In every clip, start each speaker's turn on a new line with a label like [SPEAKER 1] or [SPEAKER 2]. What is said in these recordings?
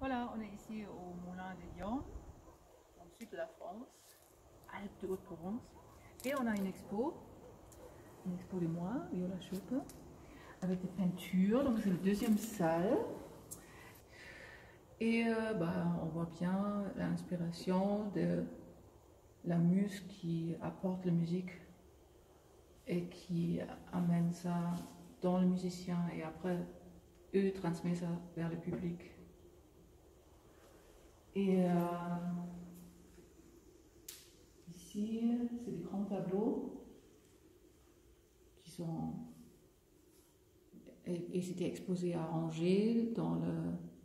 [SPEAKER 1] Voilà, on est ici au Moulin des Lions, dans le sud de la France, Alpes de Haute-Provence. Et on a une expo de moi, Viola Schuppe, avec des peintures. Donc c'est la deuxième salle. Et on voit bien l'inspiration de la muse qui apporte la musique et qui amène ça dans le musicien et après eux transmettent ça vers le public. Et ici, c'est des grands tableaux qui sont... Et c'était exposé à Angers dans le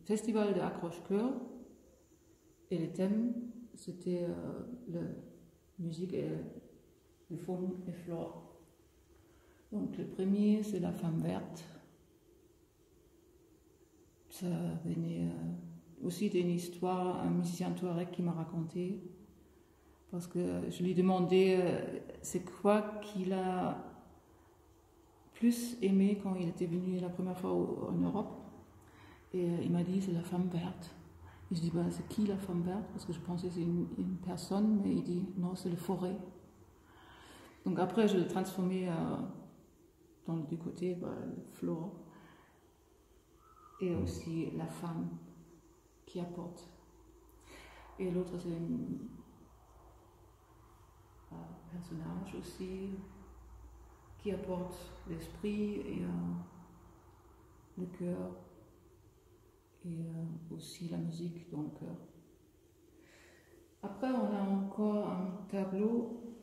[SPEAKER 1] festival de Accroche-Cœur. Et le thème, c'était la musique et le faune et flore. Donc le premier, c'est la femme verte. Ça venait aussi d'une histoire, un musicien touareg qui m'a raconté. Parce que je lui demandais c'est quoi qu'il a plus aimé quand il était venu la première fois en Europe. Et il m'a dit c'est la femme verte. Et je dis c'est qui la femme verte? Parce que je pensais que c'est une personne, mais il dit non, c'est la forêt. Donc après je l'ai transformé dans le côté le flore et aussi la femme qui apporte. Et l'autre c'est un personnage aussi qui apporte l'esprit et le cœur et aussi la musique dans le cœur. Après on a encore un tableau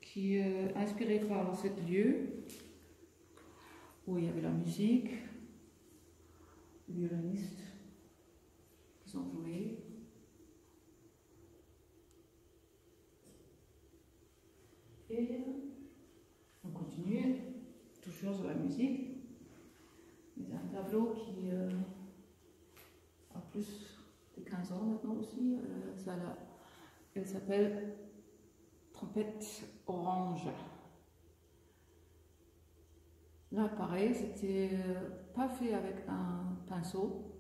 [SPEAKER 1] qui est inspiré par ce lieu où il y avait la musique, les violonistes qui ont joué. Et on continue, toujours sur la musique. C'est un tableau qui a plus de 15 ans maintenant aussi. Elle s'appelle Trompette Orange. Là, pareil, c'était pas fait avec un pinceau.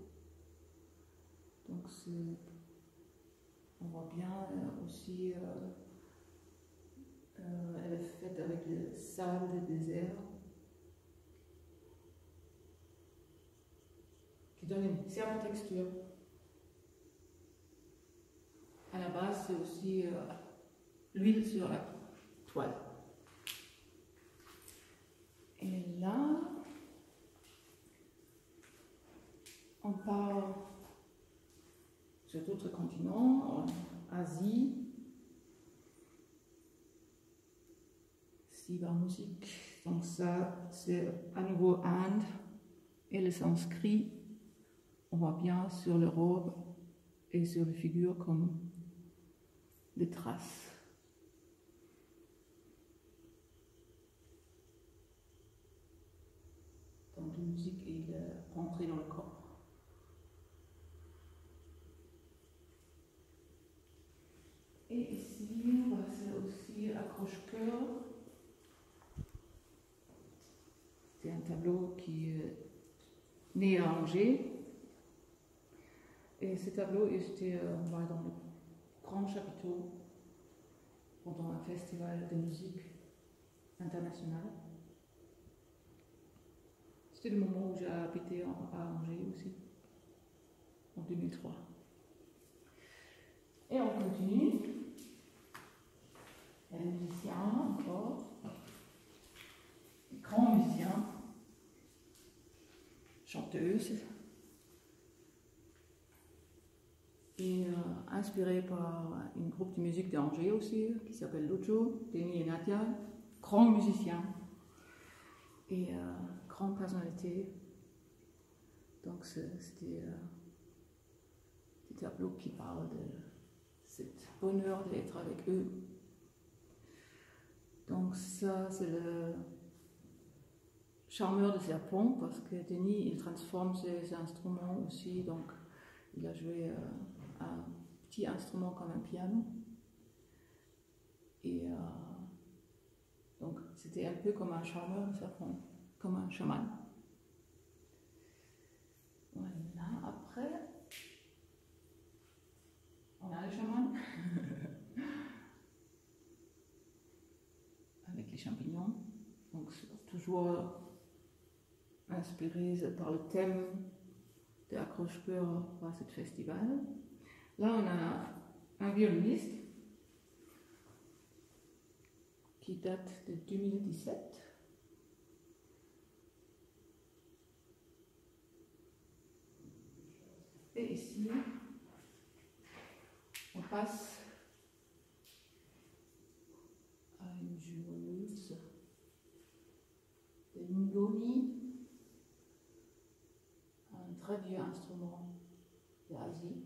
[SPEAKER 1] Donc, on voit bien aussi, elle est faite avec le sable des déserts, qui donne une certaine texture. À la base, c'est aussi l'huile sur la toile. Et là, on part sur d'autres continents, en Asie, Siva musique. Donc ça, c'est à nouveau Inde et le sanskrit. On voit bien sur les robes et sur les figures comme des traces. Donc la musique est rentrée dans le corps. Et ici, c'est aussi Accroche-Cœur. C'est un tableau qui est né à Angers. Et ce tableau était dans le grand chapiteau pendant un festival de musique international. C'était le moment où j'ai habité à Angers aussi, en 2003. Et on continue. Il y a des musiciens encore, des grands musiciens, chanteuses, et inspiré par une groupe de musique d'Angers aussi, qui s'appelle Lucho, Denis et Nadia, grands musiciens et grande personnalité. Donc c'était des tableaux qui parlent de ce bonheur d'être avec eux. Donc ça, c'est le charmeur de serpent, parce que Denis, il transforme ses instruments aussi. Donc il a joué un petit instrument comme un piano. Et donc c'était un peu comme un charmeur de serpent, comme un chaman. Voilà, après toujours inspirée par le thème de Accroche-Cœur par ce festival. Là, on a un violoniste qui date de 2017. Et ici, on passe à une joueuse de ngoni, un très vieux instrument d'Asie,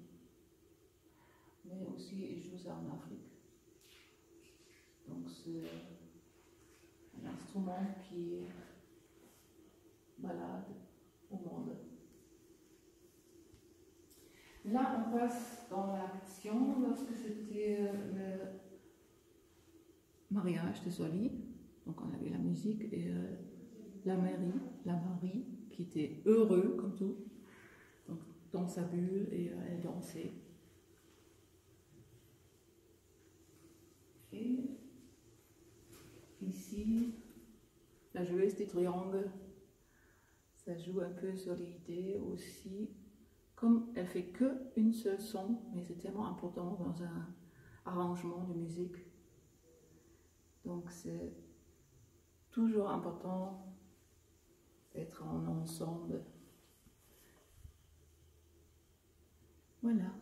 [SPEAKER 1] mais aussi il joue ça en Afrique. Donc c'est un instrument qui est malade au monde. Là, on passe dans l'action lorsque c'était le mariage de Zoli. Donc on avait la musique et la Marie qui était heureux comme tout, donc dans sa bulle et elle dansait. Et ici, la joueuse des triangles, ça joue un peu sur l'idée aussi, comme elle fait qu'une seule son, mais c'est tellement important dans un arrangement de musique. Donc c'est toujours important d'être en ensemble. Voilà.